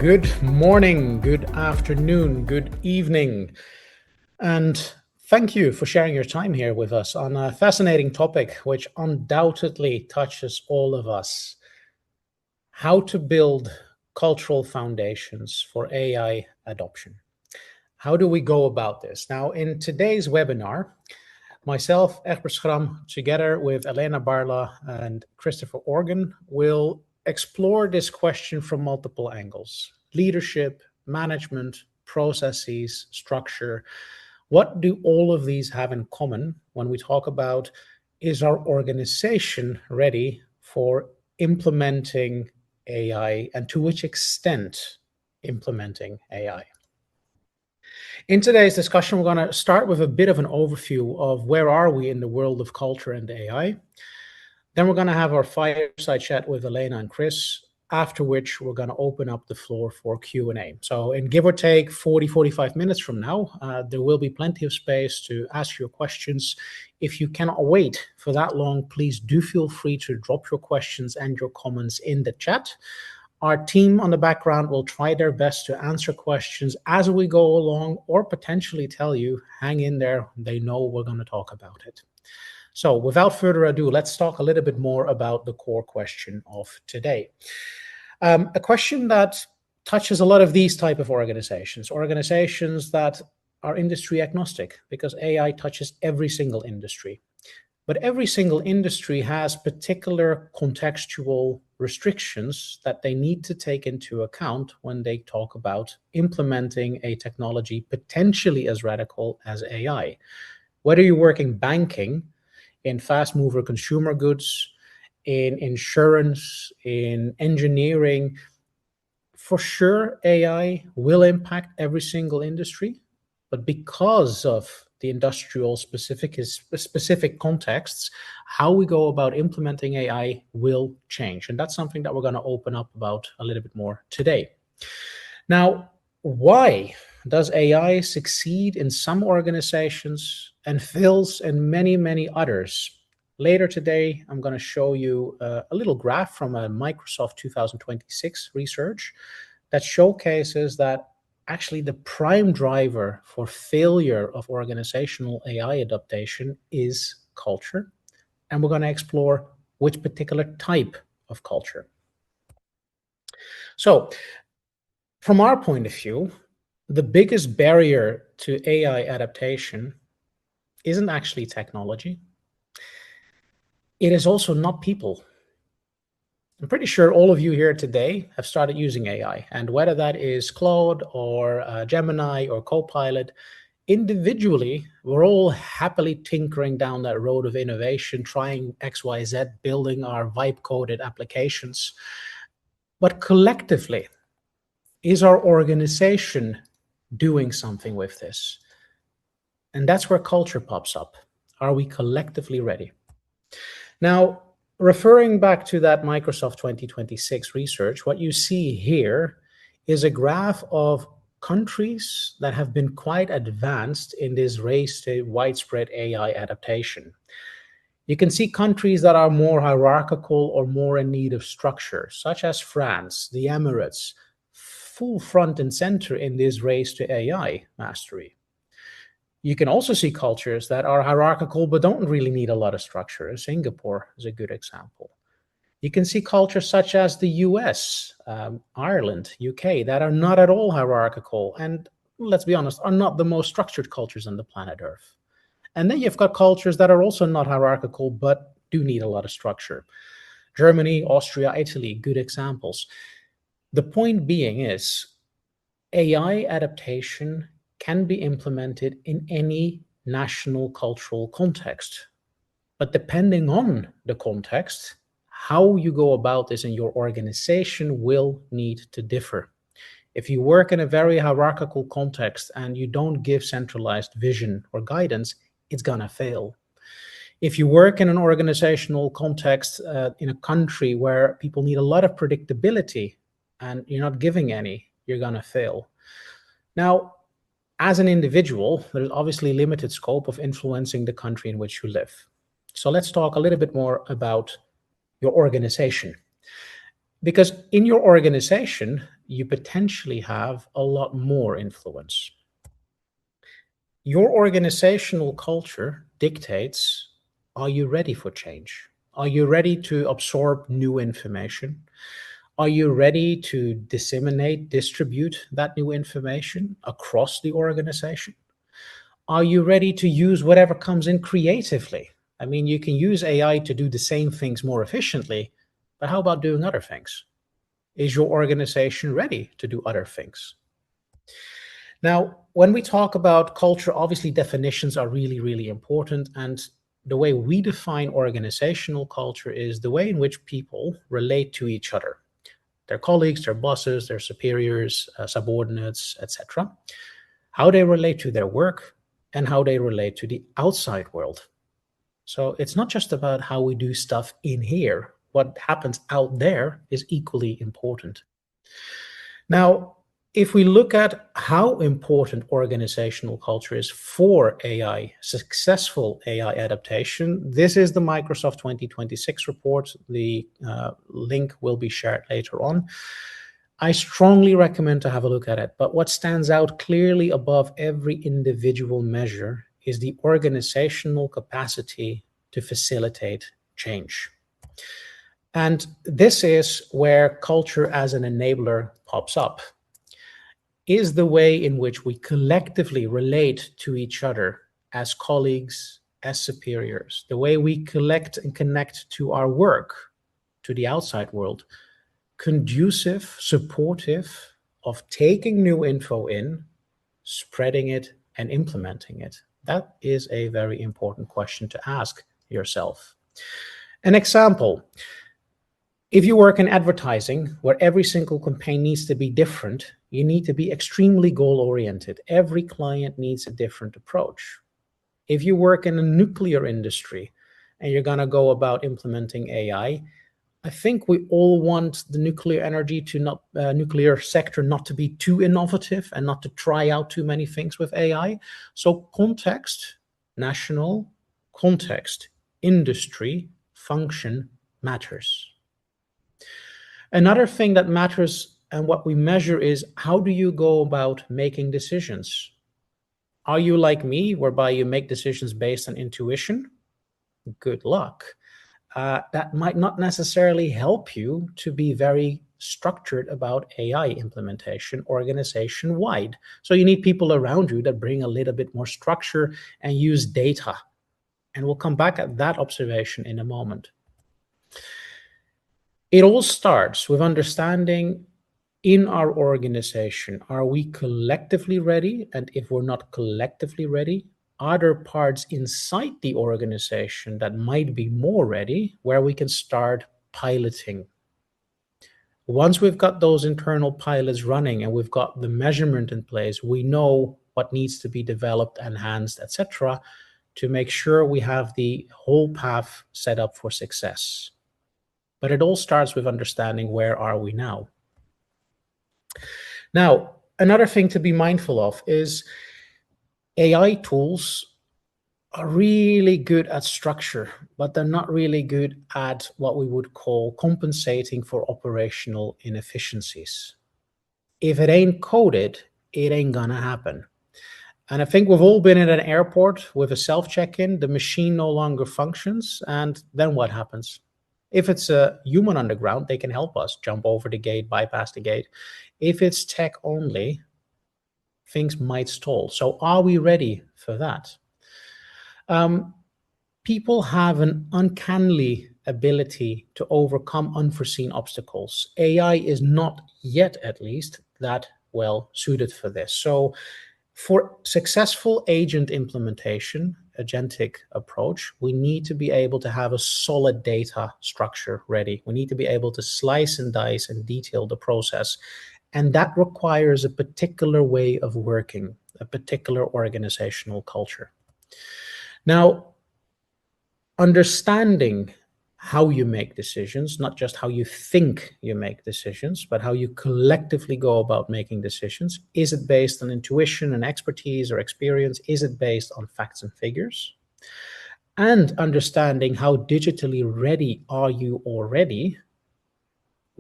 Good morning, good afternoon, good evening, and thank you for sharing your time here with us on a fascinating topic which undoubtedly touches all of us: how to build cultural foundations for AI adoption. How do we go about this? Now, in today's webinar, myself, Egbert Schram, together with Elena Barla and Christopher Organ, will explore this question from multiple angles: leadership, management, processes, structure. What do all of these have in common when we talk about, is our organization ready for implementing AI, and to which extent implementing AI? In today's discussion, we're going to start with a bit of an overview of where are we in the world of culture and AI. Then we're going to have our fireside chat with Elena and Chris, after which we're going to open up the floor for Q&A. So in give or take 45 minutes from now, there will be plenty of space to ask your questions. If you cannot wait for that long, please do feel free to drop your questions and your comments in the chat. Our team on the background will try their best to answer questions as we go along, or potentially tell you, hang in there, they know we're going to talk about it. So without further ado, let's talk a little bit more about the core question of today. A question that touches a lot of these type of organizations that are industry agnostic, because AI touches every single industry. But every single industry has particular contextual restrictions that they need to take into account when they talk about implementing a technology potentially as radical as AI. Whether you work in banking, in fast mover consumer goods, in insurance, in engineering, for sure AI will impact every single industry. But because of the industrial specific contexts, how we go about implementing AI will change. And that's something that we're going to open up about a little bit more today. Now, why does AI succeed in some organizations and fails in many, many others? Later today, I'm going to show you a little graph from a Microsoft 2026 research that showcases that actually the prime driver for failure of organizational AI adaptation is culture. And we're going to explore which particular type of culture. So from our point of view, the biggest barrier to AI adaptation isn't actually technology. It is also not people. I'm pretty sure all of you here today have started using AI, and whether that is Claude or Gemini or Copilot, individually, we're all happily tinkering down that road of innovation, trying XYZ, building our vibe-coded applications. But collectively, is our organization doing something with this? And that's where culture pops up. Are we collectively ready? Now, referring back to that Microsoft 2026 research, what you see here is a graph of countries that have been quite advanced in this race to widespread AI adaptation. You can see countries that are more hierarchical or more in need of structure, such as France, the Emirates, full front and center in this race to AI mastery. You can also see cultures that are hierarchical but don't really need a lot of structure. Singapore is a good example. You can see cultures such as the US, Ireland, UK, that are not at all hierarchical and, let's be honest, are not the most structured cultures on the planet Earth. And then you've got cultures that are also not hierarchical but do need a lot of structure. Germany, Austria, Italy, good examples. The point being is, AI adaptation can be implemented in any national cultural context. But depending on the context, how you go about this in your organization will need to differ. If you work in a very hierarchical context and you don't give centralized vision or guidance, it's gonna fail. If you work in an organizational context in a country where people need a lot of predictability and you're not giving any, you're gonna fail. Now, as an individual, there's obviously limited scope of influencing the country in which you live. So let's talk a little bit more about your organization. Because in your organization, you potentially have a lot more influence. Your organizational culture dictates, are you ready for change? Are you ready to absorb new information? Are you ready to disseminate, distribute that new information across the organization? Are you ready to use whatever comes in creatively? I mean, you can use AI to do the same things more efficiently, but how about doing other things? Is your organization ready to do other things? Now, when we talk about culture, obviously definitions are really, really important. And the way we define organizational culture is the way in which people relate to each other, their colleagues, their bosses, their superiors, subordinates, etc. How they relate to their work and how they relate to the outside world. So it's not just about how we do stuff in here. What happens out there is equally important. Now, if we look at how important organizational culture is for AI, successful AI adaptation, this is the Microsoft 2026 report. The link will be shared later on. I strongly recommend to have a look at it. But what stands out clearly above every individual measure is the organizational capacity to facilitate change. And this is where culture as an enabler pops up. Is the way in which we collectively relate to each other as colleagues, as superiors, the way we collect and connect to our work, to the outside world, conducive, supportive of taking new info in, spreading it, and implementing it? That is a very important question to ask yourself. An example. If you work in advertising, where every single campaign needs to be different, you need to be extremely goal-oriented. Every client needs a different approach. If you work in a nuclear industry and you're going to go about implementing AI, I think we all want the nuclear sector not to be too innovative and not to try out too many things with AI. So context, national, context, industry, function matters. Another thing that matters and what we measure is, how do you go about making decisions? Are you like me, whereby you make decisions based on intuition? Good luck. That might not necessarily help you to be very structured about AI implementation organization-wide. So you need people around you that bring a little bit more structure and use data. And we'll come back at that observation in a moment. It all starts with understanding, in our organization, are we collectively ready? And if we're not collectively ready, are there parts inside the organization that might be more ready, where we can start piloting? Once we've got those internal pilots running and we've got the measurement in place, we know what needs to be developed, enhanced, etc., to make sure we have the whole path set up for success. But it all starts with understanding, where are we now? Now, another thing to be mindful of is AI tools are really good at structure, but they're not really good at what we would call compensating for operational inefficiencies. If it ain't coded, it ain't gonna happen. And I think we've all been in an airport with a self-check-in, the machine no longer functions, and then what happens? If it's a human on the ground, they can help us jump over the gate, bypass the gate. If it's tech only, things might stall. So are we ready for that? People have an uncanny ability to overcome unforeseen obstacles. AI is not yet, at least, that well suited for this. So for successful agent implementation, agentic approach, we need to be able to have a solid data structure ready. We need to be able to slice and dice and detail the process. And that requires a particular way of working, a particular organizational culture. Now, understanding how you make decisions, not just how you think you make decisions, but how you collectively go about making decisions. Is it based on intuition and expertise or experience? Is it based on facts and figures? And understanding, how digitally ready are you already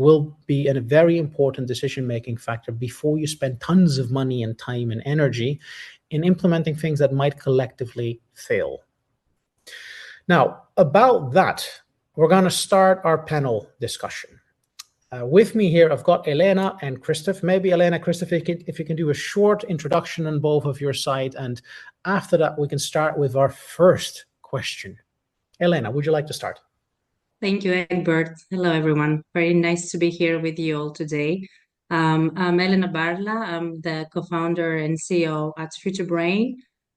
will be a very important decision-making factor before you spend tons of money and time and energy in implementing things that might collectively fail. Now, about that, we're going to start our panel discussion. With me here, I've got Elena and Christoph. Maybe Elena, Christoph, if you can do a short introduction on both of your side, and after that, we can start with our first question. Elena, would you like to start? Thank you, Egbert. Hello, everyone. Very nice to be here with you all today. I'm Elena Barla. I'm the co-founder and CEO at FutureBrain.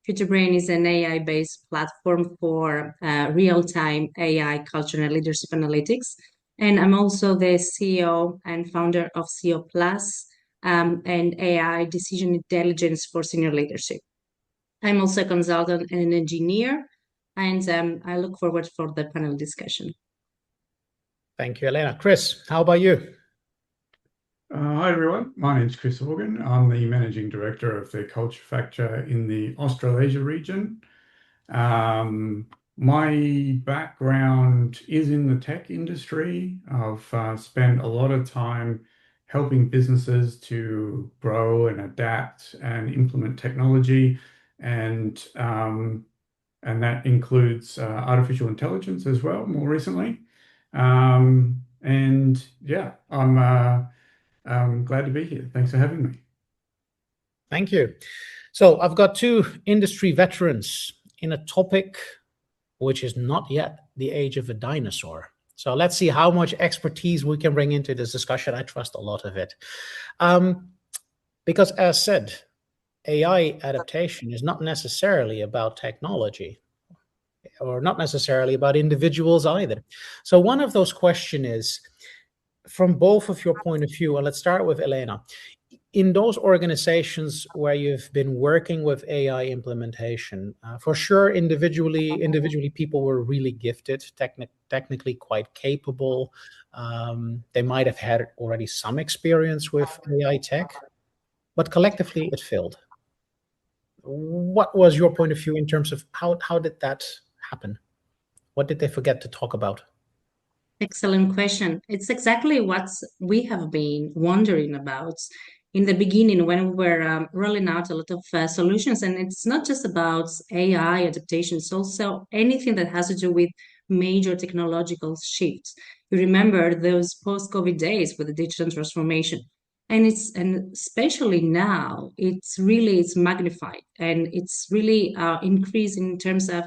FutureBrain is an AI-based platform for real-time AI culture and leadership analytics. And I'm also the CEO and founder of CEO Plus and AI decision intelligence for senior leadership. I'm also a consultant and an engineer, and I look forward for the panel discussion. Thank you, Elena. Chris, how about you? Hi, everyone. My name's Chris Organ. I'm the Managing Director of the Culture Factor in the Australasia region. My background is in the tech industry. I've spent a lot of time helping businesses to grow and adapt and implement technology, and that includes artificial intelligence as well, more recently. And yeah, I'm glad to be here. Thanks for having me. Thank you. So I've got two industry veterans in a topic which is not yet the age of a dinosaur. So let's see how much expertise we can bring into this discussion. I trust a lot of it. Because as said, AI adaptation is not necessarily about technology, or not necessarily about individuals either. So one of those questions is, from both of your point of view, and let's start with Elena, in those organizations where you've been working with AI implementation, for sure, individually, people were really gifted, technically quite capable. They might have had already some experience with AI tech, but collectively it failed. What was your point of view in terms of how did that happen? What did they forget to talk about? Excellent question. It's exactly what we have been wondering about in the beginning when we were rolling out a lot of solutions. And it's not just about AI adaptation, it's also anything that has to do with major technological shifts. You remember those post-COVID days with the digital transformation. And especially now, it's magnified and it's really increasing in terms of,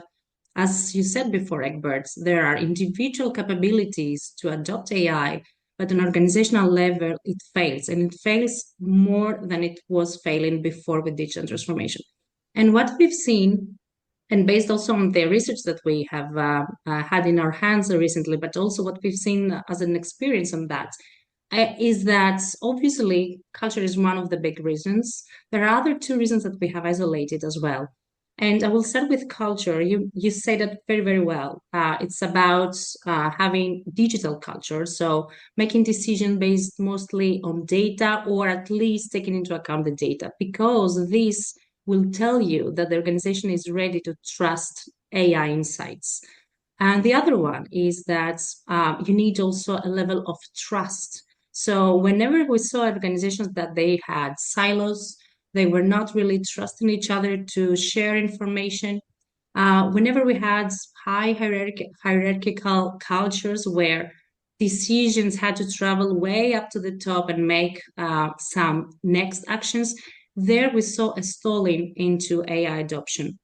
as you said before, Egbert, there are individual capabilities to adopt AI, but on organizational level, it fails. And it fails more than it was failing before with digital transformation. And what we've seen, and based also on the research that we have had in our hands recently, but also what we've seen as an experience on that, is that obviously culture is one of the big reasons. There are other two reasons that we have isolated as well. And I will start with culture. You say that very, very well. It's about having digital culture, so making decisions based mostly on data, or at least taking into account the data, because this will tell you that the organization is ready to trust AI insights. And the other one is that you need also a level of trust. So whenever we saw organizations that they had silos, they were not really trusting each other to share information. Whenever we had high hierarchical cultures where decisions had to travel way up to the top and make some next actions, there we saw a stalling into AI adoption.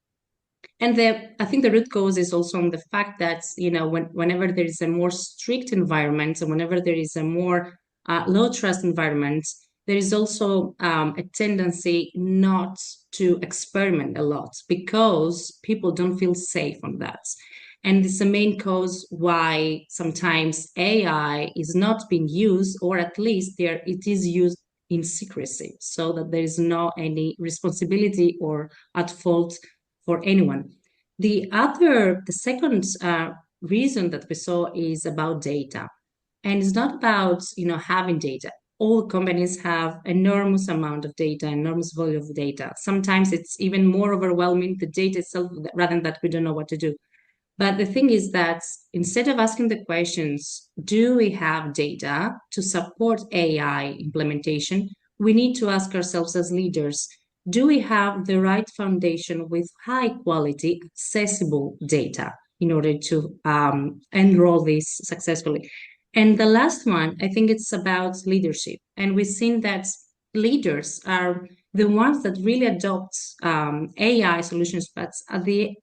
And I think the root cause is also on the fact that, whenever there is a more strict environment and whenever there is a more low trust environment, there is also a tendency not to experiment a lot because people don't feel safe on that. And it's the main cause why sometimes AI is not being used, or at least it is used in secrecy, so that there is no any responsibility or at fault for anyone. The second reason that we saw is about data. And it's not about, having data. All companies have enormous amount of data, enormous volume of data. Sometimes it's even more overwhelming, the data itself, rather than that we don't know what to do. But the thing is that instead of asking the questions, do we have data to support AI implementation? We need to ask ourselves as leaders, do we have the right foundation with high quality, accessible data in order to enroll this successfully? And the last one, I think it's about leadership. And we've seen that leaders are the ones that really adopt AI solutions, but at the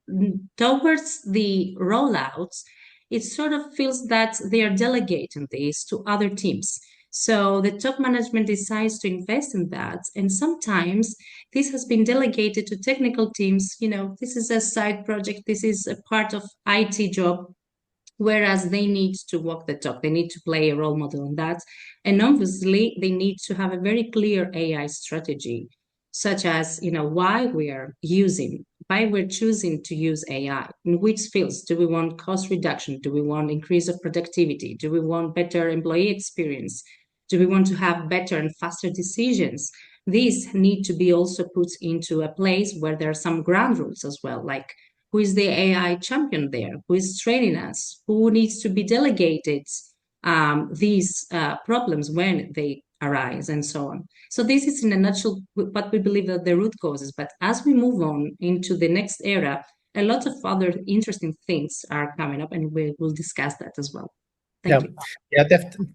towards the rollouts, it sort of feels that they are delegating this to other teams. So the top management decides to invest in that, and sometimes this has been delegated to technical teams. This is a side project. This is a part of IT job, whereas they need to walk the talk. They need to play a role model in that. And obviously, they need to have a very clear AI strategy, such as, why we're choosing to use AI, in which fields. Do we want cost reduction? Do we want increase of productivity? Do we want better employee experience? Do we want to have better and faster decisions? These need to be also put into a place where there are some ground rules as well, like who is the AI champion there? Who is training us? Who needs to be delegated these problems when they arise, and so on. So this is in a nutshell what we believe are the root causes. But as we move on into the next era, a lot of other interesting things are coming up, and we will discuss that as well. Thank you. Yeah,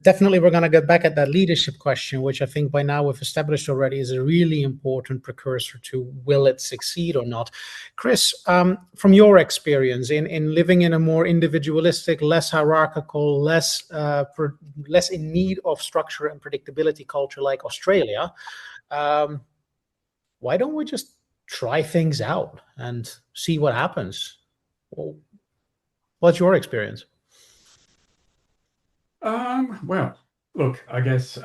definitely. We're going to get back at that leadership question, which I think by now we've established already is a really important precursor to will it succeed or not. Chris, from your experience in living in a more individualistic, less hierarchical, less in need of structure and predictability culture like Australia, why don't we just try things out and see what happens? Well, what's your experience? Well, look, I guess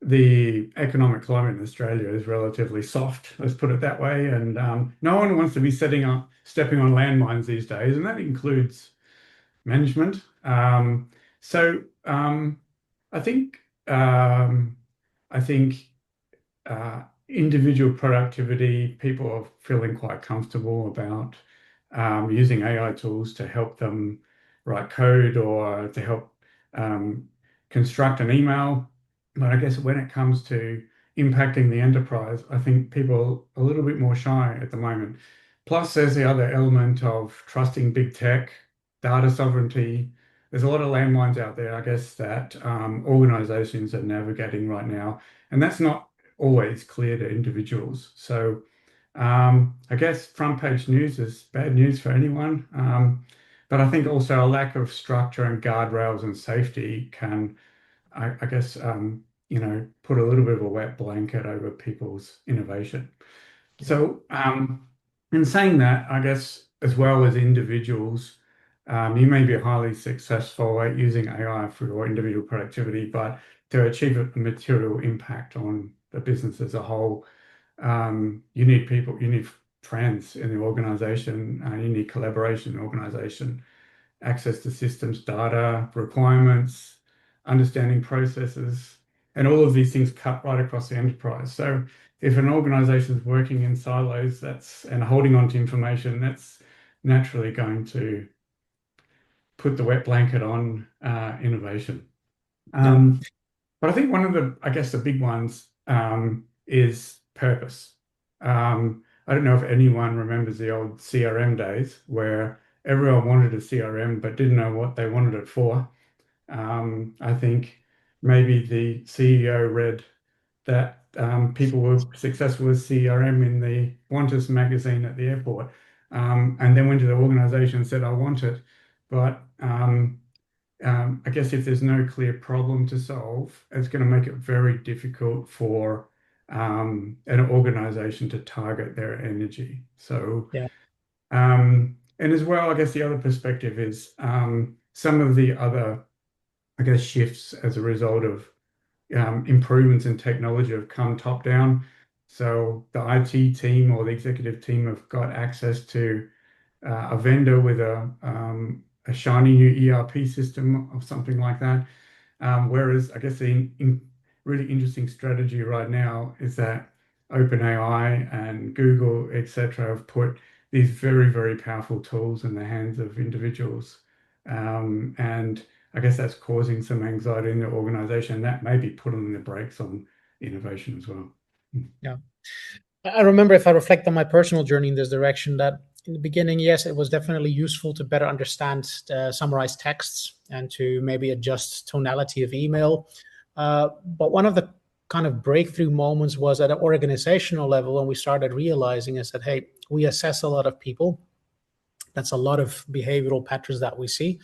the economic climate in Australia is relatively soft, let's put it that way, and no one wants to be stepping on landmines these days, and that includes management. So I think individual productivity, people are feeling quite comfortable about using AI tools to help them write code or to help construct an email. But I guess when it comes to impacting the enterprise, I think people are a little bit more shy at the moment. Plus, there's the other element of trusting big tech, data sovereignty. There's a lot of landmines out there, I guess, that organizations are navigating right now. And that's not always clear to individuals. So I guess front page news is bad news for anyone. But I think also a lack of structure and guardrails and safety can, I guess, put a little bit of a wet blanket over people's innovation. So, in saying that, I guess as well as individuals, you may be highly successful at using AI for your individual productivity, but to achieve a material impact on the business as a whole, you need people, you need friends in the organization, you need collaboration in the organization, access to systems, data, requirements, understanding processes, and all of these things cut right across the enterprise. So if an organization is working in silos and holding on to information, that's naturally going to put the wet blanket on innovation. But I think one of the, I guess, the big ones is purpose. I don't know if anyone remembers the old CRM days where everyone wanted a CRM but didn't know what they wanted it for. I think maybe the CEO read that people were successful with CRM in the Qantas magazine at the airport, and then went to the organization and said, I want it. But I guess if there's no clear problem to solve, it's going to make it very difficult for an organization to target their energy. So, Yeah. and as well, I guess the other perspective is some of the other, I guess, shifts as a result of improvements in technology have come top down. So the IT team or the executive team have got access to a vendor with a shiny new ERP system or something like that. Whereas I guess the really interesting strategy right now is that OpenAI and Google, etc., have put these very, very powerful tools in the hands of individuals. And I guess that's causing some anxiety in the organization. That may be putting the brakes on innovation as well. Yeah. I remember, if I reflect on my personal journey in this direction, that in the beginning, yes, it was definitely useful to better understand summarized texts and to maybe adjust tonality of email. But one of the kind of breakthrough moments was at an organizational level when we started realizing is that, hey, we assess a lot of people. That's a lot of behavioral patterns that we see.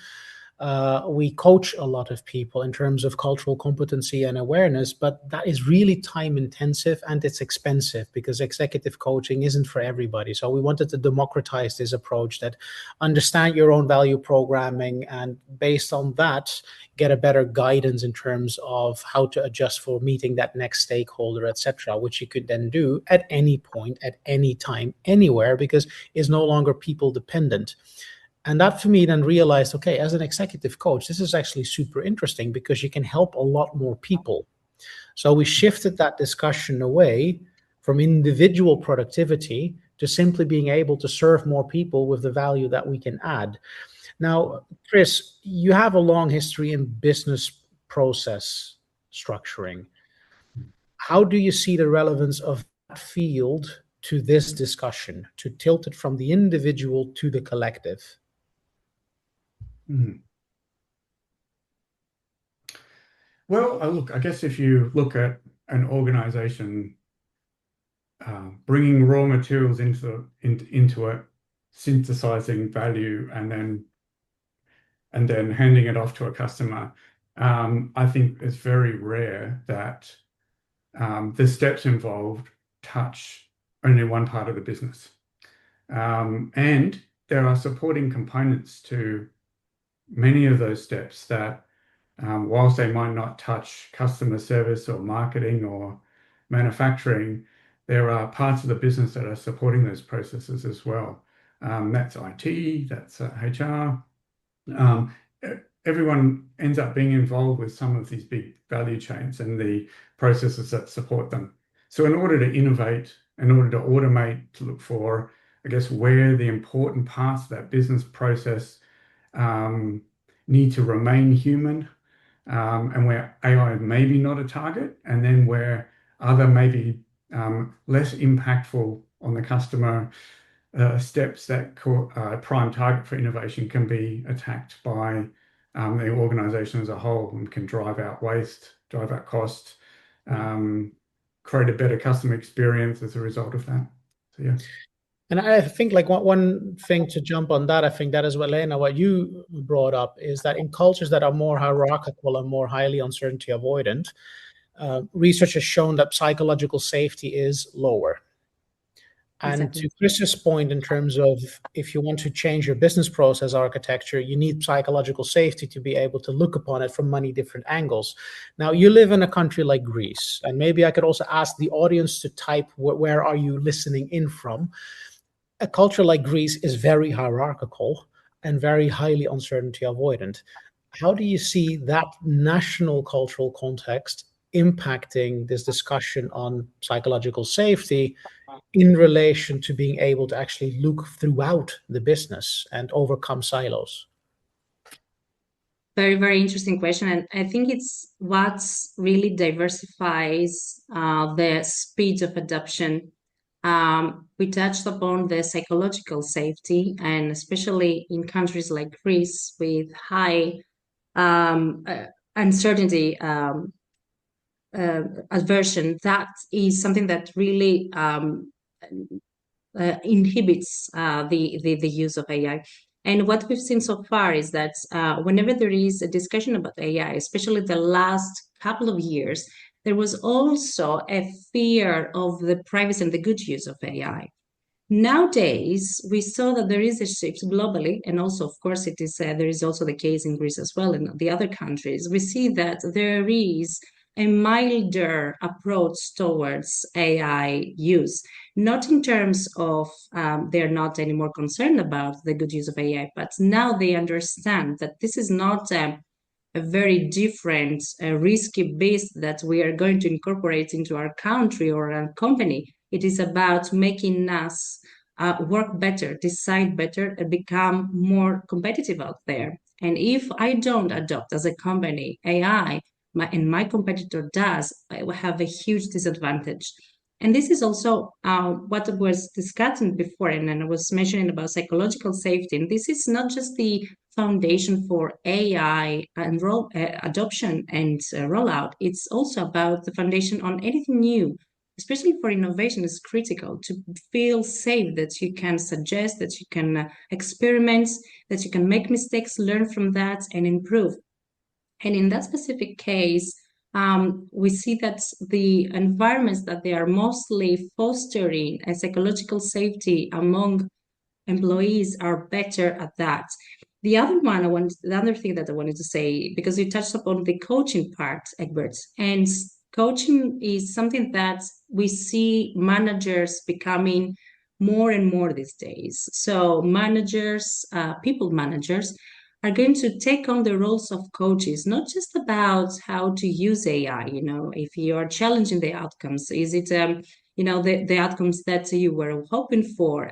We coach a lot of people in terms of cultural competency and awareness, but that is really time intensive and it's expensive because executive coaching isn't for everybody. So we wanted to democratize this approach, that understand your own value programming and based on that, get a better guidance in terms of how to adjust for meeting that next stakeholder, etc., which you could then do at any point, at any time, anywhere, because it's no longer people dependent. And that for me then realized, okay, as an executive coach, this is actually super interesting because you can help a lot more people. So we shifted that discussion away from individual productivity to simply being able to serve more people with the value that we can add. Now, Chris, you have a long history in business process structuring. How do you see the relevance of that field to this discussion, to tilt it from the individual to the collective? Well, look, I guess if you look at an organization bringing raw materials into it, synthesizing value, and then handing it off to a customer, I think it's very rare that the steps involved touch only one part of the business. And there are supporting components to many of those steps that, whilst they might not touch customer service or marketing or manufacturing, there are parts of the business that are supporting those processes as well. That's IT, that's HR. Everyone ends up being involved with some of these big value chains and the processes that support them. So in order to innovate, in order to automate, to look for, I guess, where the important parts of that business process need to remain human, and where AI may be not a target, and then where other maybe less impactful on the customer steps that prime target for innovation can be attacked by the organization as a whole and can drive out waste, drive out cost, create a better customer experience as a result of that. So, yeah. And I think like one thing to jump on that, I think that is what Lena, what you brought up is that in cultures that are more hierarchical and more highly uncertainty avoidant, research has shown that psychological safety is lower. And Exactly. to Chris's point, in terms of if you want to change your business process architecture, you need psychological safety to be able to look upon it from many different angles. Now, you live in a country like Greece, and maybe I could also ask the audience to type where are you listening in from. A culture like Greece is very hierarchical and very highly uncertainty avoidant. How do you see that national cultural context impacting this discussion on psychological safety in relation to being able to actually look throughout the business and overcome silos? Very, very interesting question. And I think it's what really diversifies the speed of adoption. We touched upon the psychological safety, and especially in countries like Greece with high uncertainty aversion, that is something that really inhibits the use of AI. And what we've seen so far is that whenever there is a discussion about AI, especially the last couple of years, there was also a fear of the privacy and the good use of AI. Nowadays, we saw that there is a shift globally, and also, of course, it is there is also the case in Greece as well, and the other countries. We see that there is a milder approach towards AI use, not in terms of they're not anymore concerned about the good use of AI, but now they understand that this is not a very different risky beast that we are going to incorporate into our country or our company. It is about making us work better, decide better, and become more competitive out there. And if I don't adopt as a company AI, and my competitor does, I will have a huge disadvantage. And this is also what I was discussing before, and I was mentioning about psychological safety. And this is not just the foundation for AI and adoption and rollout. It's also about the foundation on anything new, especially for innovation. Is critical to feel safe that you can suggest, that you can experiment, that you can make mistakes, learn from that, and improve. And in that specific case, we see that the environments that they are mostly fostering a psychological safety among employees are better at that. The other thing that I wanted to say, because you touched upon the coaching part, Egbert, and coaching is something that we see managers becoming more and more these days. So managers, people managers, are going to take on the roles of coaches, not just about how to use AI. If you are challenging the outcomes, is it the outcomes that you were hoping for?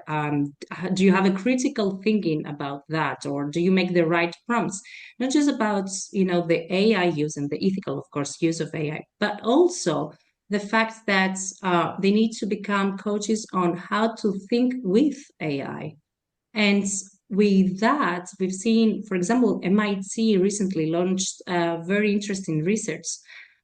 Do you have a critical thinking about that, or do you make the right prompts? Not just about the AI use and the ethical, of course, use of AI, but also the fact that they need to become coaches on how to think with AI. And with that, we've seen, for example, MIT recently launched very interesting research.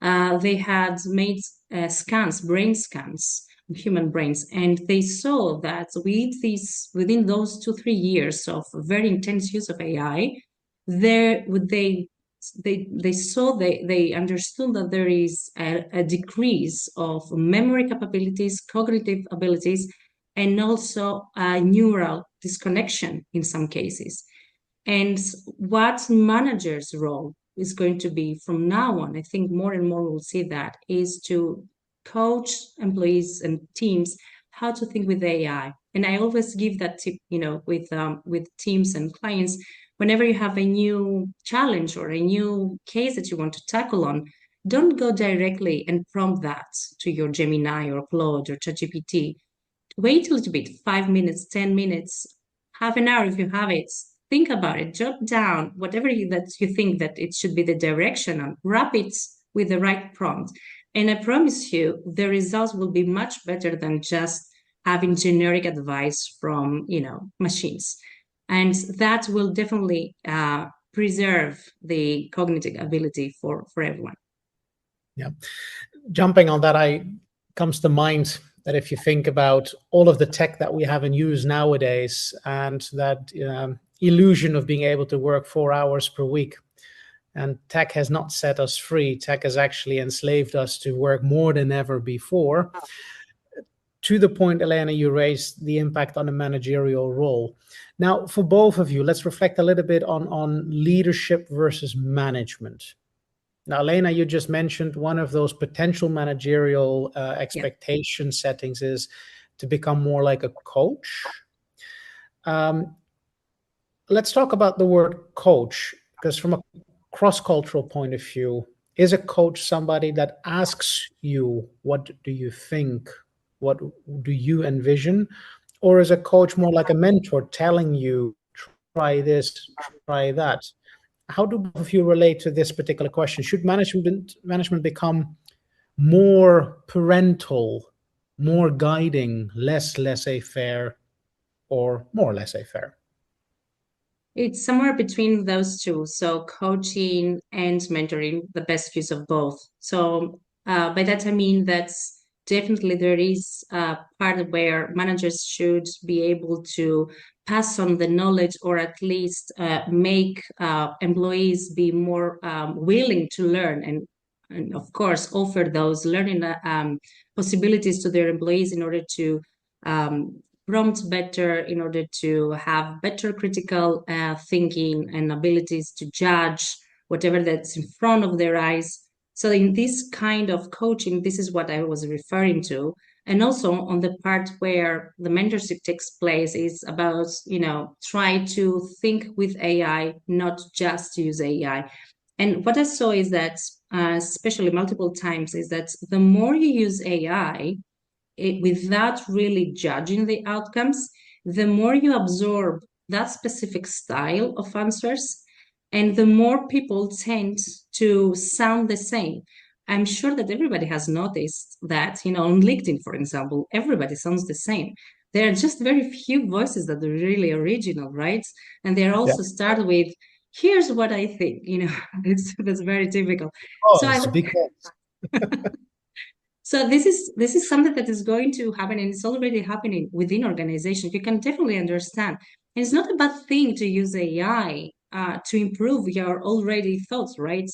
They had made brain scans of human brains, and they saw that within those 2-3 years of very intense use of AI, they understood that there is a decrease of memory capabilities, cognitive abilities, and also neural disconnection in some cases. And what managers' role is going to be from now on, I think more and more we'll see that, is to coach employees and teams how to think with AI. And I always give that tip, with teams and clients. Whenever you have a new challenge or a new case that you want to tackle on, don't go directly and prompt that to your Gemini or Claude or ChatGPT. Wait a little bit, 5 minutes, 10 minutes, half an hour if you have it. Think about it, jot down whatever that you think that it should be the direction, and wrap it with the right prompt. And I promise you, the results will be much better than just having generic advice from machines. And that will definitely preserve the cognitive ability for everyone. Yeah. Jumping on that, comes to mind that if you think about all of the tech that we have in use nowadays, and that illusion of being able to work 4 hours per week, and tech has not set us free. Tech has actually enslaved us to work more than ever before. To the point, Elena, you raised the impact on the managerial role. Now, for both of you, let's reflect a little bit on leadership versus management. Now, Elena, you just mentioned one of those potential managerial expectation settings is to become more like a coach. Let's talk about the word coach, because from a cross-cultural point of view, is a coach somebody that asks you, what do you think? What do you envision? Or is a coach more like a mentor telling you, try this, try that? How do both of you relate to this particular question? Should management become more parental, more guiding, less laissez-faire, or more laissez-faire? It's somewhere between those two. So coaching and mentoring, the best use of both. So by that I mean that definitely there is a part where managers should be able to pass on the knowledge, or at least make employees be more willing to learn, and of course offer those learning possibilities to their employees in order to prompt better, in order to have better critical thinking and abilities to judge whatever that's in front of their eyes. So in this kind of coaching, this is what I was referring to. And also on the part where the mentorship takes place is about, try to think with AI, not just use AI. And what I saw is that, especially multiple times, is that the more you use AI, without really judging the outcomes, the more you absorb that specific style of answers, and the more people tend to sound the same. I'm sure that everybody has noticed that, on LinkedIn, for example, everybody sounds the same. There are just very few voices that are really original, right? And they Yeah. also start with, here's what I think, that's very typical. So I Because, because so this is something that is going to happen, and it's already happening within organizations. You can definitely understand. And it's not a bad thing to use AI to improve your already thoughts, right?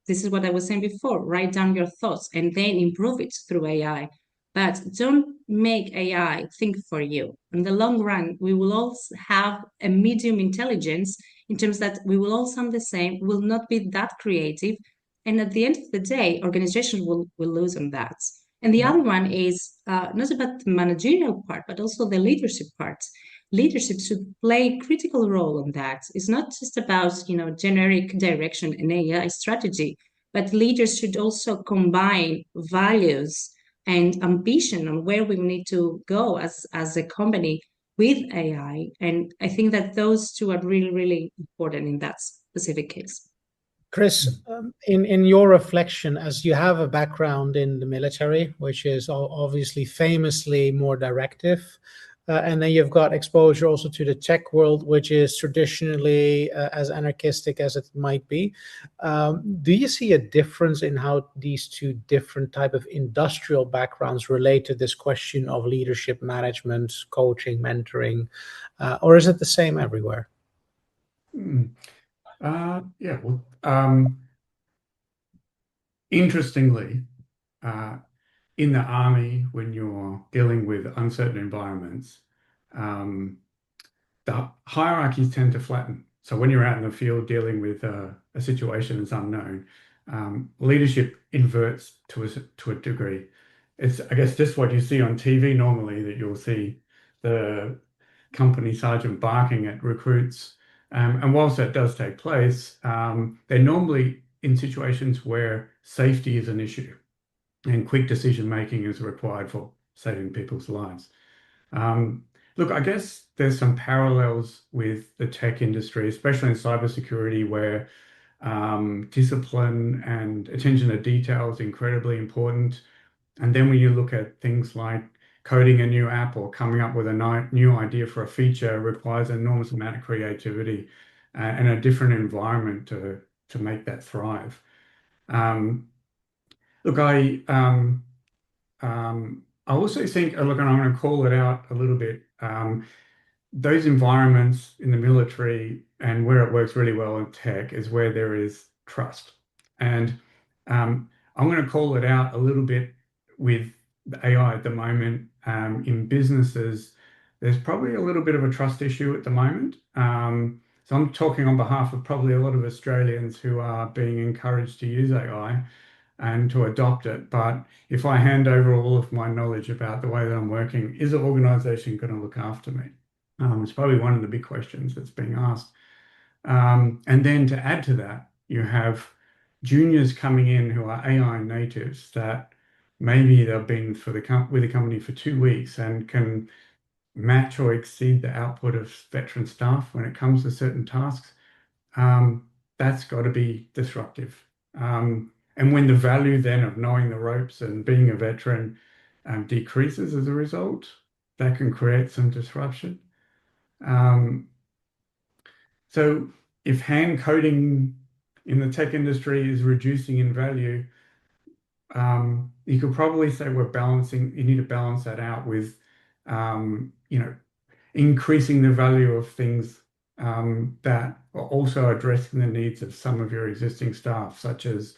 This is what I was saying before. Write down your thoughts and then improve it through AI. But don't make AI think for you. In the long run, we will all have a medium intelligence in terms that we will all sound the same, will not be that creative, and at the end of the day, organizations will lose on that. And the yeah. other one is not about the managerial part, but also the leadership part. Leadership should play a critical role on that. It's not just about, generic direction and AI strategy, but leaders should also combine values and ambition on where we need to go as a company with AI. And I think that those two are really, really important in that specific case. Chris, in your reflection, as you have a background in the military, which is obviously famously more directive, and then you've got exposure also to the tech world, which is traditionally as anarchistic as it might be. Do you see a difference in how these two different type of industrial backgrounds relate to this question of leadership, management, coaching, mentoring, or is it the same everywhere? Yeah, well, interestingly, in the army, when you're dealing with uncertain environments, the hierarchies tend to flatten. So when you're out in the field dealing with a situation that's unknown, leadership inverts to a degree. It's, I guess, just what you see on TV normally, that you'll see the company sergeant barking at recruits. And whilst that does take place, they're normally in situations where safety is an issue and quick decision making is required for saving people's lives. Look, I guess there's some parallels with the tech industry, especially in cybersecurity, where discipline and attention to detail is incredibly important. And then when you look at things like coding a new app or coming up with a new idea for a feature, requires an enormous amount of creativity and a different environment to make that thrive. Um, Look, I also think, look, and I'm going to call it out a little bit. Those environments in the military and where it works really well in tech is where there is trust. And I'm going to call it out a little bit with the AI at the moment. In businesses, there's probably a little bit of a trust issue at the moment. So I'm talking on behalf of probably a lot of Australians who are being encouraged to use AI and to adopt it. But if I hand over all of my knowledge about the way that I'm working, is the organization going to look after me? It's probably one of the big questions that's being asked. And then to add to that, you have juniors coming in who are AI natives that maybe they've been with the company for 2 weeks and can match or exceed the output of veteran staff when it comes to certain tasks. That's got to be disruptive. And when the value then of knowing the ropes and being a veteran decreases as a result, that can create some disruption. So if hand coding in the tech industry is reducing in value, you could probably say you need to balance that out with, increasing the value of things that are also addressing the needs of some of your existing staff, such as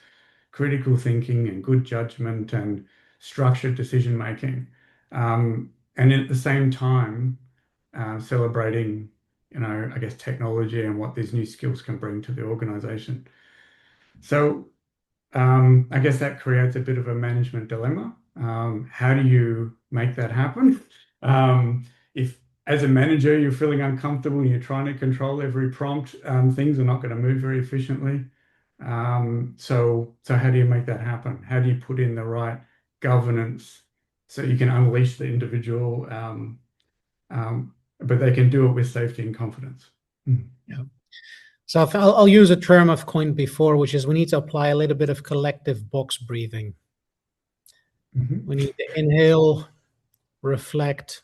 critical thinking and good judgment and structured decision making. And at the same time, celebrating, I guess, technology and what these new skills can bring to the organization. So I guess that creates a bit of a management dilemma. How do you make that happen? If as a manager you're feeling uncomfortable and you're trying to control every prompt, things are not going to move very efficiently. So how do you make that happen? How do you put in the right governance so you can unleash the individual but they can do it with safety and confidence. Yeah. So I'll use a term I've coined before, which is we need to apply a little bit of collective box breathing. We need to inhale, reflect,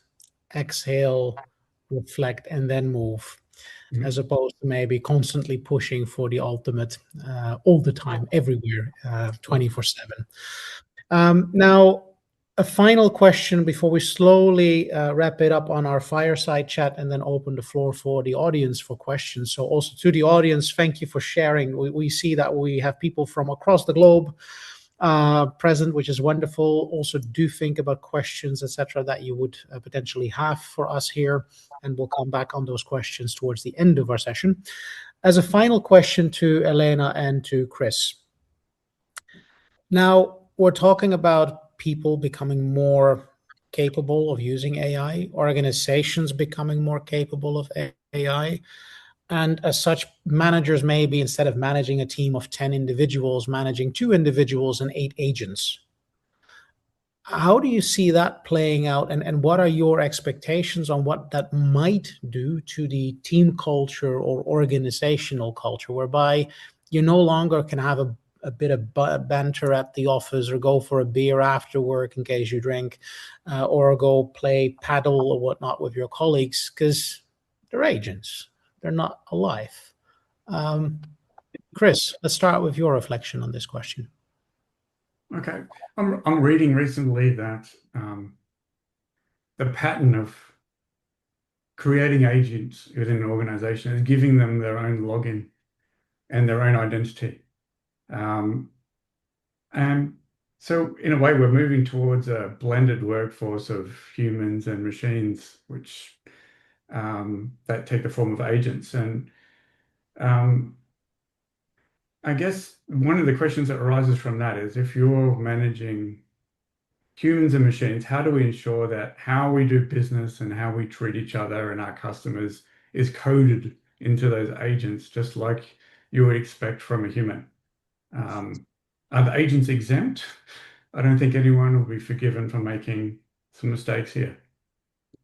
exhale, reflect, and then move, as opposed to maybe constantly pushing for the ultimate all the time, everywhere, 24/7. Now, a final question before we slowly wrap it up on our fireside chat and then open the floor for the audience for questions. So also to the audience, thank you for sharing. We see that we have people from across the globe present, which is wonderful. Also do think about questions, etc., that you would potentially have for us here, and we'll come back on those questions towards the end of our session. As a final question to Elena and to Chris. Now, we're talking about people becoming more capable of using AI, organizations becoming more capable of AI. And as such, managers may be, instead of managing a team of 10 individuals, managing 2 individuals and 8 agents. How do you see that playing out? And what are your expectations on what that might do to the team culture or organizational culture, whereby you no longer can have a bit of banter at the office or go for a beer after work in case you drink, or go play paddle or whatnot with your colleagues, because they're agents. They're not alive. Chris, let's start with your reflection on this question. Okay, I'm reading recently that the pattern of creating agents within an organization is giving them their own login and their own identity. And so in a way, we're moving towards a blended workforce of humans and machines, which that take the form of agents. And I guess one of the questions that arises from that is, if you're managing humans and machines, how do we ensure that how we do business and how we treat each other and our customers is coded into those agents, just like you would expect from a human? Are the agents exempt? I don't think anyone will be forgiven for making some mistakes here.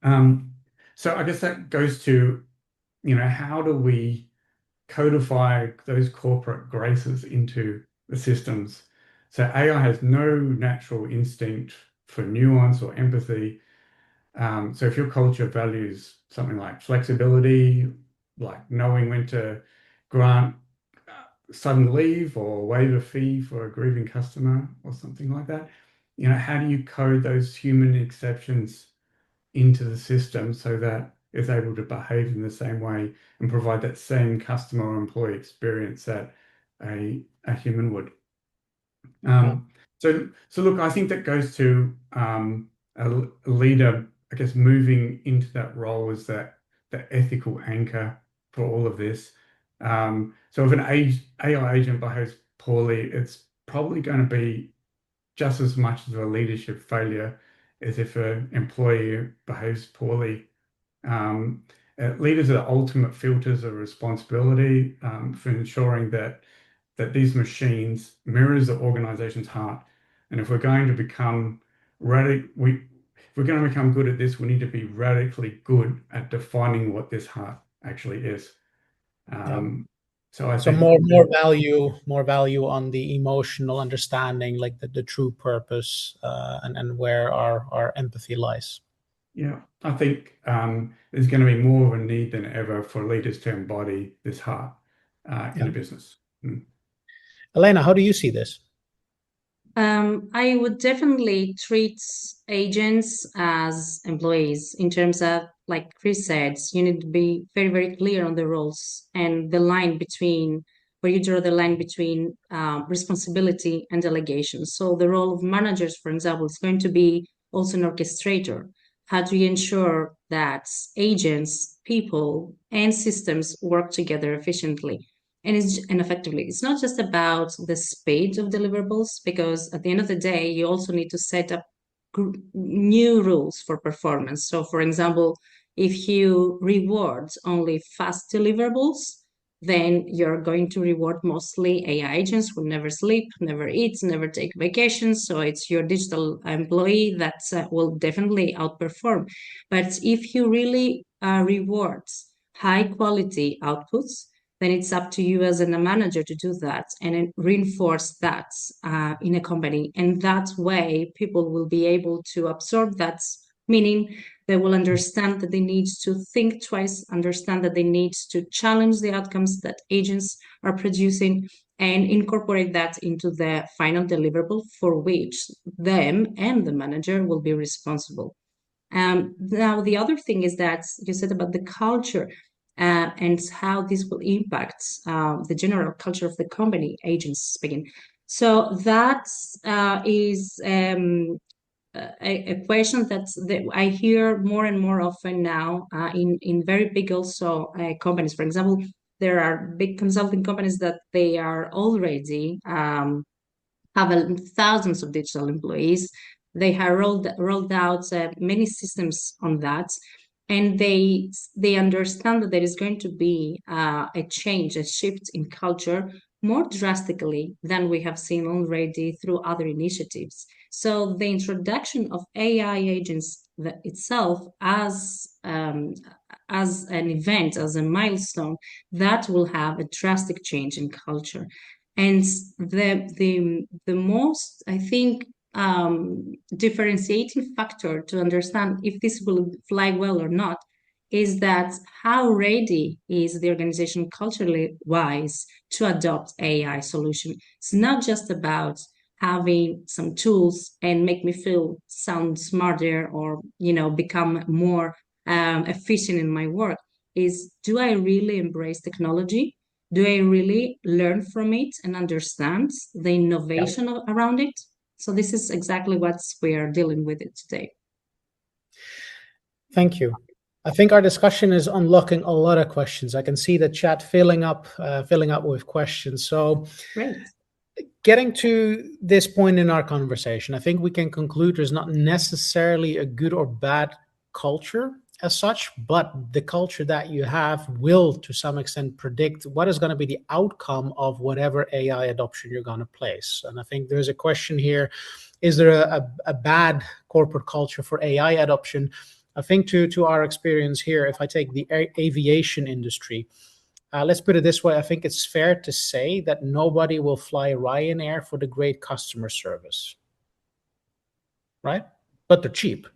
So I guess that goes to, how do we codify those corporate graces into the systems? So AI has no natural instinct for nuance or empathy. So if your culture values something like flexibility, like knowing when to grant sudden leave or waive a fee for a grieving customer or something like that, how do you code those human exceptions into the system so that it's able to behave in the same way and provide that same customer or employee experience that a human would? So look, I think that goes to a leader, I guess, moving into that role as the ethical anchor for all of this. So if an AI agent behaves poorly, it's probably going to be just as much of a leadership failure as if an employee behaves poorly. Leaders are the ultimate filters of responsibility for ensuring that these machines mirrors the organization's heart. And if we're going to become if we're going to become good at this, we need to be radically good at defining what this heart actually is. So I think more value on the emotional understanding, like the true purpose, and where our empathy lies. Yeah, I think there's going to be more of a need than ever for leaders to embody this heart in a business. Elena, how do you see this? I would definitely treat agents as employees in terms of, like Chris said, you need to be very, very clear on the roles and the line between where you draw the line between responsibility and delegation. So the role of managers, for example, is going to be also an orchestrator. How do you ensure that agents, people, and systems work together efficiently and effectively? It's not just about the speed of deliverables, because at the end of the day, you also need to set up new rules for performance. So, for example, if you reward only fast deliverables, then you're going to reward mostly AI agents who never sleep, never eat, never take vacations. So it's your digital employee that will definitely outperform. But if you really rewards high quality outputs, then it's up to you as a manager to do that and then reinforce that in a company. And that way, people will be able to absorb that, meaning they will understand that they need to think twice, understand that they need to challenge the outcomes that agents are producing, and incorporate that into the final deliverable for which them and the manager will be responsible. Now, the other thing is that you said about the culture and how this will impact the general culture of the company, agents speaking. So that is a question that I hear more and more often now in very big also companies. For example, there are big consulting companies that they are already have thousands of digital employees. They have rolled out many systems on that, and they understand that there is going to be a change, a shift in culture more drastically than we have seen already through other initiatives. So the introduction of AI agents itself as an event, as a milestone, that will have a drastic change in culture. And the most, I think, differentiating factor to understand if this will fly well or not is that how ready is the organization culturally wise to adopt AI solution. It's not just about having some tools and make me sound smarter or become more efficient in my work. Is, do I really embrace technology? Do I really learn from it and understand the innovation around it? So this is exactly what we are dealing with it today. Thank you. I think our discussion is unlocking a lot of questions. I can see the chat filling up with questions. So great. Getting to this point in our conversation, I think we can conclude there's not necessarily a good or bad culture as such, but the culture that you have will, to some extent, predict what is going to be the outcome of whatever AI adoption you're going to place. And I think there's a question here, is there a bad corporate culture for AI adoption? I think to our experience here, if I take the aviation industry, let's put it this way, I think it's fair to say that nobody will fly Ryanair for the great customer service, right? But they're cheap.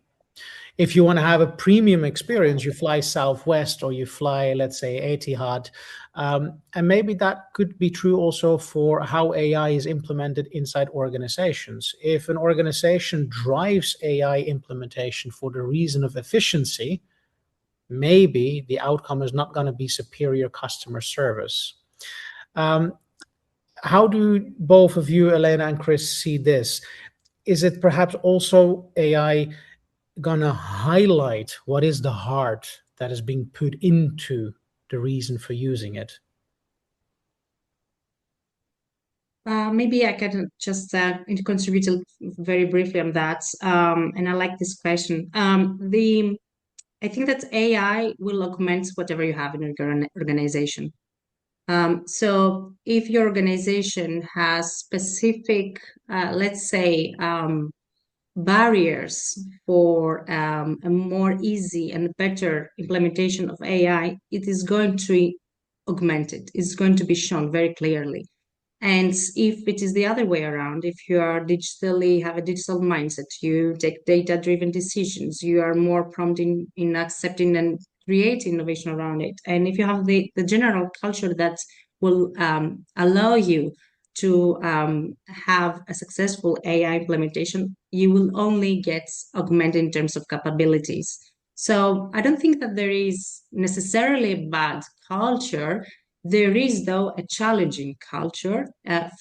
If you want to have a premium experience, you fly Southwest or you fly, let's say, Etihad. And maybe that could be true also for how AI is implemented inside organizations. If an organization drives AI implementation for the reason of efficiency, maybe the outcome is not going to be superior customer service. How do both of you, Elena and Chris, see this? Is it perhaps also AI gonna highlight what is the heart that is being put into the reason for using it? Maybe I can just contribute very briefly on that. And I like this question. I think that AI will augment whatever you have in your organization. So if your organization has specific, let's say, barriers for a more easy and better implementation of AI, it is going to augment it. It's going to be shown very clearly. And if it is the other way around, if you are have a digital mindset, you take data-driven decisions, you are more prompt in accepting and create innovation around it. And if you have the general culture that will allow you to have a successful AI implementation, you will only get augmented in terms of capabilities. So I don't think that there is necessarily a bad culture. There is, though, a challenging culture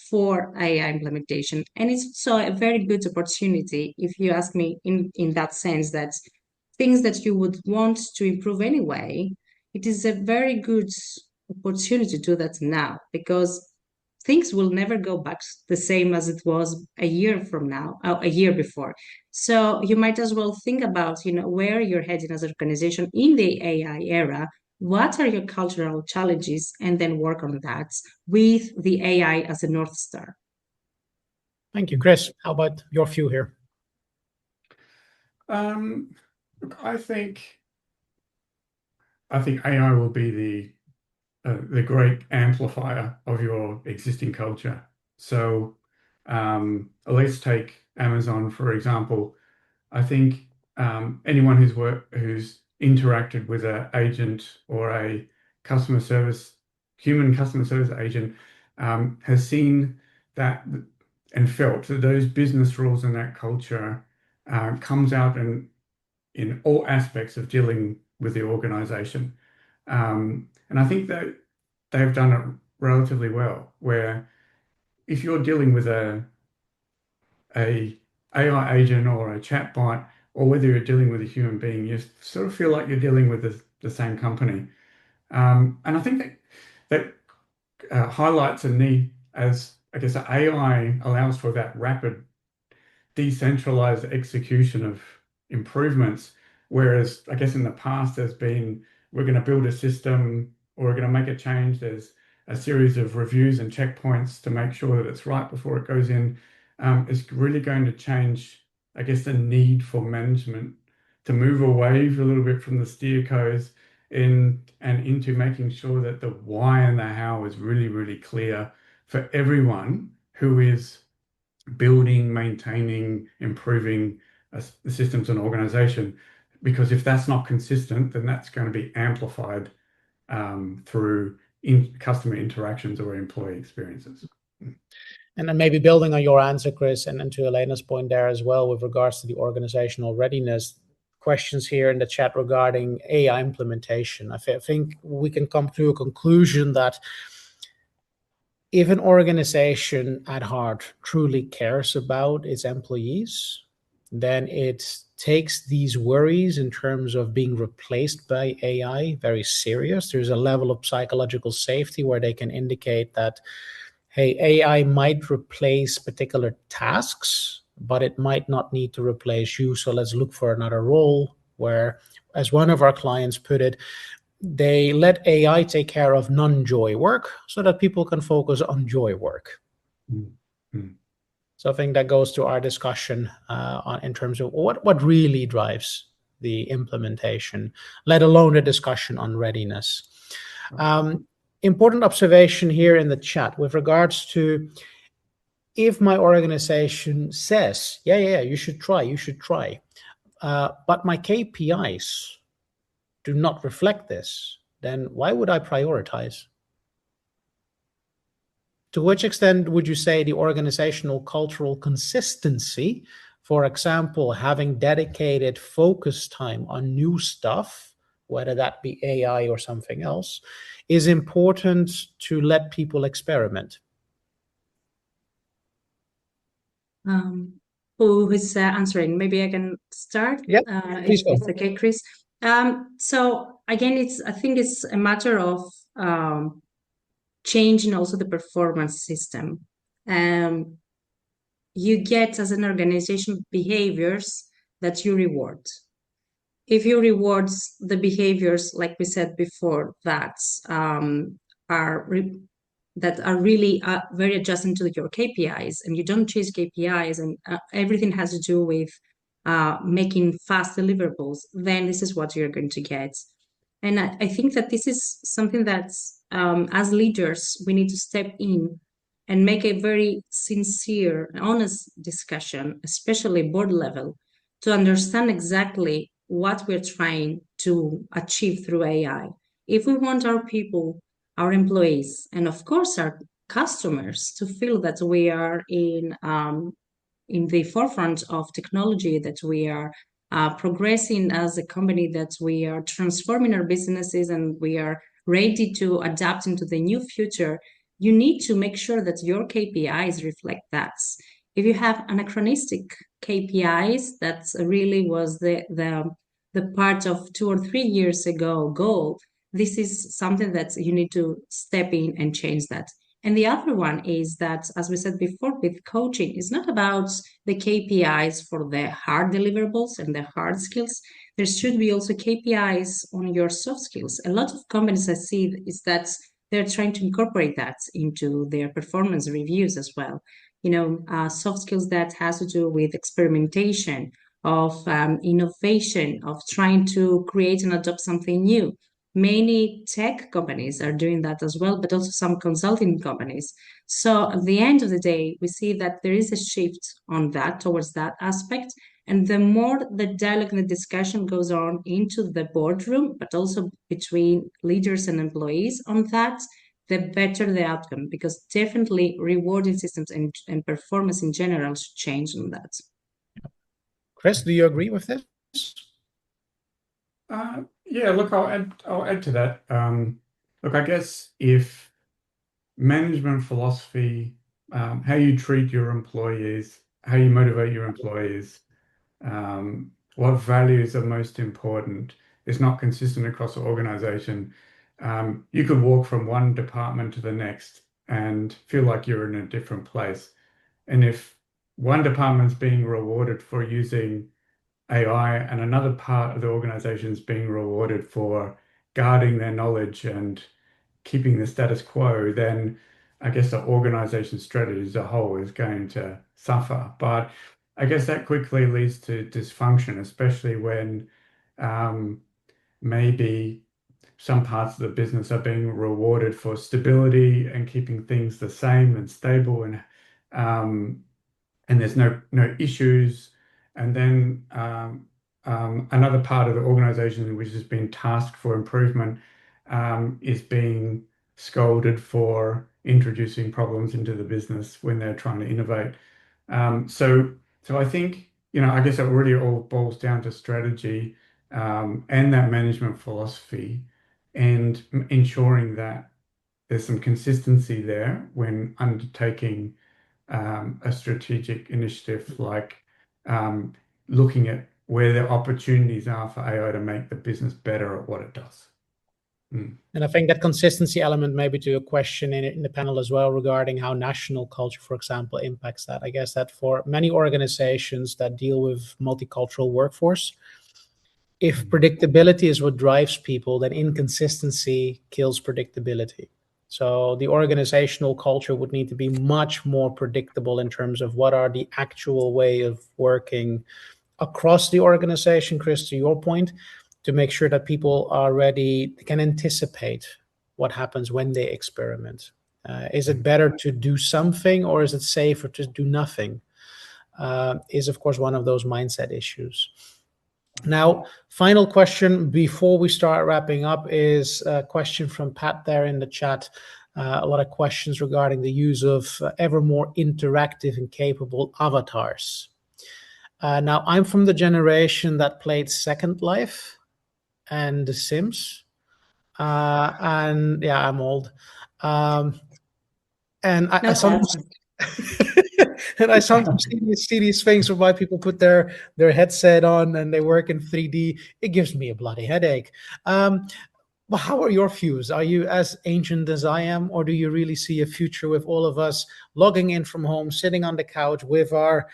for AI implementation. And it's also a very good opportunity, if you ask me, in that sense, that things that you would want to improve anyway, it is a very good opportunity to do that now, because things will never go back the same as it was a year from now, a year before. So you might as well think about, where you're heading as an organization in the AI era. What are your cultural challenges, and then work on that with the AI as a North Star. Thank you. Chris, how about your view here? Look, I think I think AI will be the great amplifier of your existing culture. So let's take Amazon, for example. I think anyone who's interacted with an agent or a customer service, human customer service agent, has seen that and felt that those business rules and that culture comes out in all aspects of dealing with the organization. And I think that they've done it relatively well, where if you're dealing with a AI agent or a chatbot, or whether you're dealing with a human being, you sort of feel like you're dealing with the same company. And I think that highlights a need as, I guess, AI allows for that rapid decentralized execution of improvements. Whereas I guess in the past there's been, we're going to build a system or we're going to make a change. There's a series of reviews and checkpoints to make sure that it's right before it goes in. It's really going to change, I guess, the need for management to move away a little bit from the steer codes and into making sure that the why and the how is really, really clear for everyone who is building, maintaining, improving the systems and organization. Because if that's not consistent, then that's going to be amplified through customer interactions or employee experiences. And then maybe building on your answer, Chris, and to Elena's point there as well with regards to the organizational readiness, questions here in the chat regarding AI implementation. I think we can come to a conclusion that if an organization at heart truly cares about its employees, then it takes these worries in terms of being replaced by AI very serious. There's a level of psychological safety where they can indicate that, hey, AI might replace particular tasks, but it might not need to replace you. So let's look for another role where, as one of our clients put it, they let AI take care of non-joy work so that people can focus on joy work. Mm-hmm. So I think that goes to our discussion in terms of what really drives the implementation, let alone the discussion on readiness. Important observation here in the chat with regards to if my organization says, yeah, you should try, but my KPIs do not reflect this, then why would I prioritize? To which extent would you say the organizational cultural consistency, for example, having dedicated focus time on new stuff, whether that be AI or something else, is important to let people experiment? Who is answering? Maybe I can start. Yeah, please if go. it's okay, Chris. So again, I think it's a matter of changing also the performance system. You get as an organization behaviors that you reward. If you reward the behaviors, like we said before, that are really very adjusting to your KPIs, and you don't chase KPIs, and everything has to do with making fast deliverables, then this is what you're going to get. And I think that this is something that, as leaders, we need to step in and make a very sincere, honest discussion, especially board level, to understand exactly what we're trying to achieve through AI. If we want our people, our employees, and of course our customers to feel that we are in the forefront of technology, that we are progressing as a company, that we are transforming our businesses, and we are ready to adapt into the new future, you need to make sure that your KPIs reflect that. If you have anachronistic KPIs, that really was the part of 2 or 3 years ago goal, this is something that you need to step in and change that. And the other one is that, as we said before, with coaching, it's not about the KPIs for the hard deliverables and the hard skills. There should be also KPIs on your soft skills. A lot of companies I see is that they're trying to incorporate that into their performance reviews as well. Soft skills that has to do with experimentation, of innovation, of trying to create and adopt something new. Many tech companies are doing that as well, but also some consulting companies. So at the end of the day, we see that there is a shift on that towards that aspect. And the more the dialogue and the discussion goes on into the boardroom, but also between leaders and employees on that, the better the outcome, because definitely rewarding systems and performance in general should change on that. Chris, do you agree with this? Yeah, look, I'll add to that. Look, I guess if management philosophy, how you treat your employees, how you motivate your employees, what values are most important is not consistent across the organization. You could walk from one department to the next and feel like you're in a different place. And if one department's being rewarded for using AI and another part of the organization is being rewarded for guarding their knowledge and keeping the status quo, then I guess the organization strategy as a whole is going to suffer. But I guess that quickly leads to dysfunction, especially when maybe some parts of the business are being rewarded for stability and keeping things the same and stable, and there's no issues. And then another part of the organization which has been tasked for improvement is being scolded for introducing problems into the business when they're trying to innovate. So I think, I guess it really all boils down to strategy and that management philosophy and ensuring that there's some consistency there when undertaking a strategic initiative like looking at where the opportunities are for AI to make the business better at what it does. And I think that consistency element, maybe to a question in the panel as well, regarding how national culture, for example, impacts that. I guess that for many organizations that deal with multicultural workforce, if predictability is what drives people, then inconsistency kills predictability. So the organizational culture would need to be much more predictable in terms of what are the actual way of working across the organization, Chris, to your point, to make sure that people are ready, can anticipate what happens when they experiment. Is it better to do something, or is it safer to do nothing? Is, of course, one of those mindset issues. Now, final question before we start wrapping up is a question from Pat there in the chat. A lot of questions regarding the use of ever more interactive and capable avatars. Now, I'm from the generation that played Second Life and The Sims. And yeah, I'm old. And I sometimes and I sometimes see these things where people put their headset on and they work in 3D. It gives me a bloody headache. But how are your views? Are you as ancient as I am, or do you really see a future with all of us logging in from home, sitting on the couch with our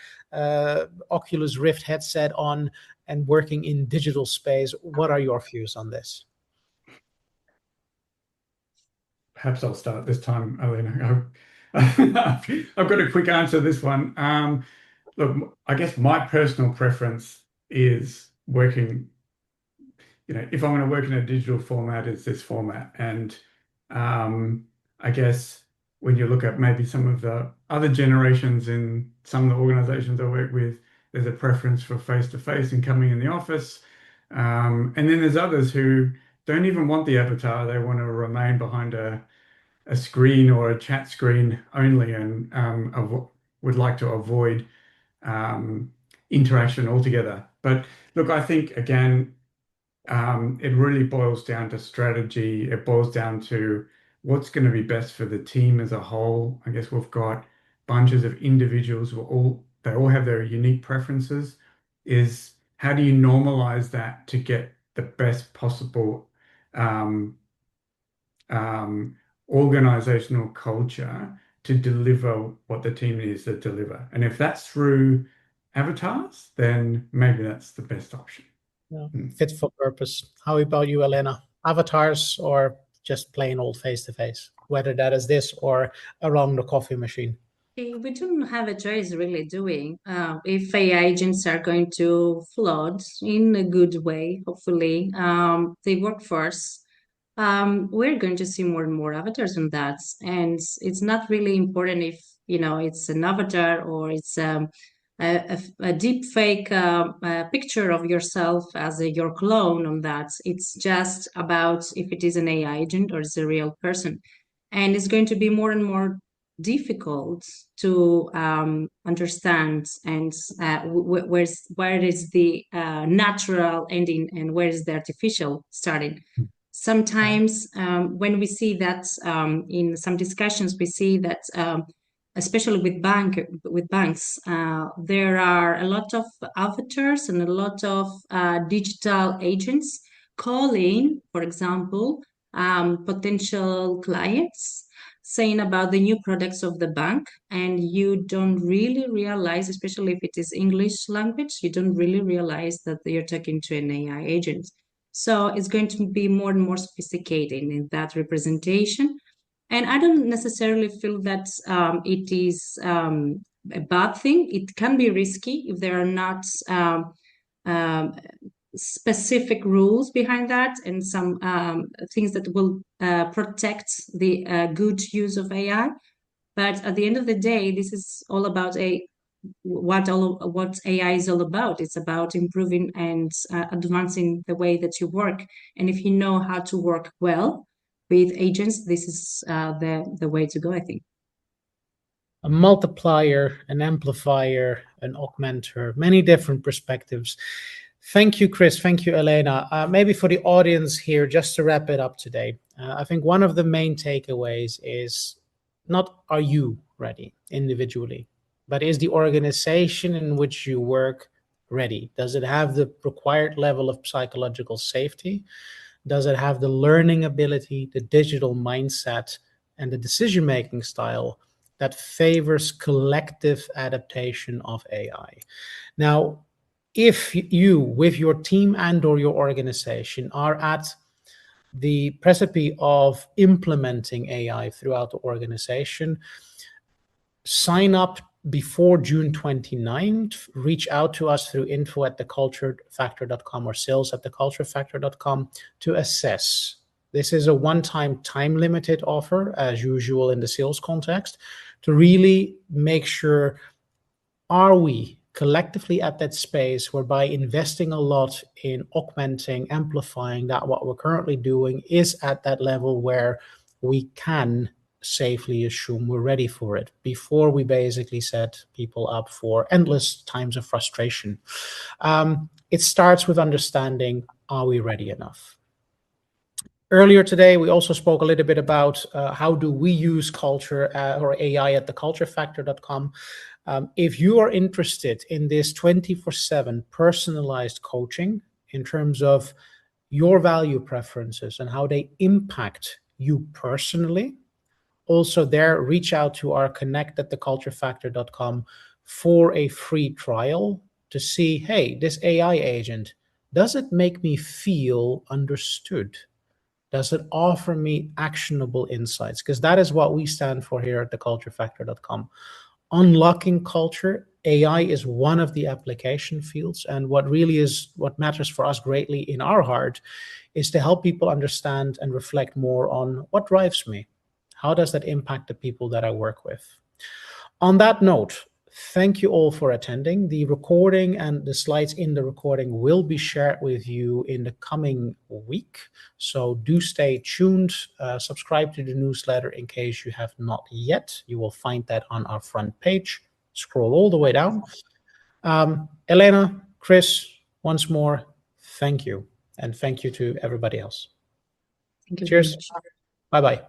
Oculus Rift headset on and working in digital space? What are your views on this? Perhaps I'll start this time, Elena. I've got a quick answer to this one. Look, I guess my personal preference is working, if I'm going to work in a digital format, it's this format. And I guess when you look at maybe some of the other generations in some of the organizations I work with, there's a preference for face-to-face and coming in the office. And then there's others who don't even want the avatar. They want to remain behind a screen or a chat screen only, and would like to avoid interaction altogether. But look, I think again, it really boils down to strategy. It boils down to what's going to be best for the team as a whole. I guess we've got bunches of individuals who they all have their unique preferences. Is how do you normalize that to get the best possible organizational culture to deliver what the team needs to deliver? And if that's through avatars, then maybe that's the best option. Yeah, fit for purpose. How about you, Elena? Avatars or just plain old face-to-face, whether that is this or around the coffee machine? We don't have a choice, really, doing. If AI agents are going to flood in a good way, hopefully, the workforce, we're going to see more and more avatars on that. And it's not really important if, it's an avatar or it's a deep fake picture of yourself as your clone on that. It's just about if it is an AI agent or it's a real person. And it's going to be more and more difficult to understand and where is the natural ending and where is the artificial starting. Sometimes when we see that in some discussions, we see that especially with banks, there are a lot of avatars and a lot of digital agents calling, for example, potential clients saying about the new products of the bank, and you don't really realize, especially if it is English language, you don't really realize that you're talking to an AI agent. So it's going to be more and more sophisticated in that representation. And I don't necessarily feel that it is a bad thing. It can be risky if there are not um, specific rules behind that and some things that will protect the good use of AI. But at the end of the day, this is all about what AI is all about. It's about improving and advancing the way that you work. And if you know how to work well with agents, this is the way to go, I think. A multiplier, an amplifier, an augmenter, many different perspectives. Thank you, Chris. Thank you, Elena. Maybe for the audience here, just to wrap it up today, I think one of the main takeaways is not are you ready individually, but is the organization in which you work ready? Does it have the required level of psychological safety? Does it have the learning ability, the digital mindset, and the decision-making style that favors collective adaptation of AI? Now, if you, with your team and or your organization, are at the precipice of implementing AI throughout the organization, sign up before June 29th. Reach out to us through info@theculturefactor.com or sales@theculturefactor.com to assess. This is a one-time time-limited offer, as usual in the sales context, to really make sure, are we collectively at that space whereby investing a lot in augmenting, amplifying that what we're currently doing is at that level where we can safely assume we're ready for it before we basically set people up for endless times of frustration. It starts with understanding, are we ready enough? Earlier today, we also spoke a little bit about how do we use culture or AI at theculturefactor.com. If you are interested in this 24/7 personalized coaching in terms of your value preferences and how they impact you personally, also there, reach out to our connect@theculturefactor.com for a free trial to see, hey, this AI agent, does it make me feel understood? Does it offer me actionable insights? Because that is what we stand for here at theculturefactor.com. Unlocking culture, AI is one of the application fields. And what matters for us greatly in our heart is to help people understand and reflect more on what drives me. How does that impact the people that I work with? On that note, thank you all for attending. The recording and the slides in the recording will be shared with you in the coming week. So do stay tuned. Subscribe to the newsletter in case you have not yet. You will find that on our front page. Scroll all the way down. Elena, Chris, once more, thank you. And thank you to everybody else. Thank you. Cheers. Bye-bye.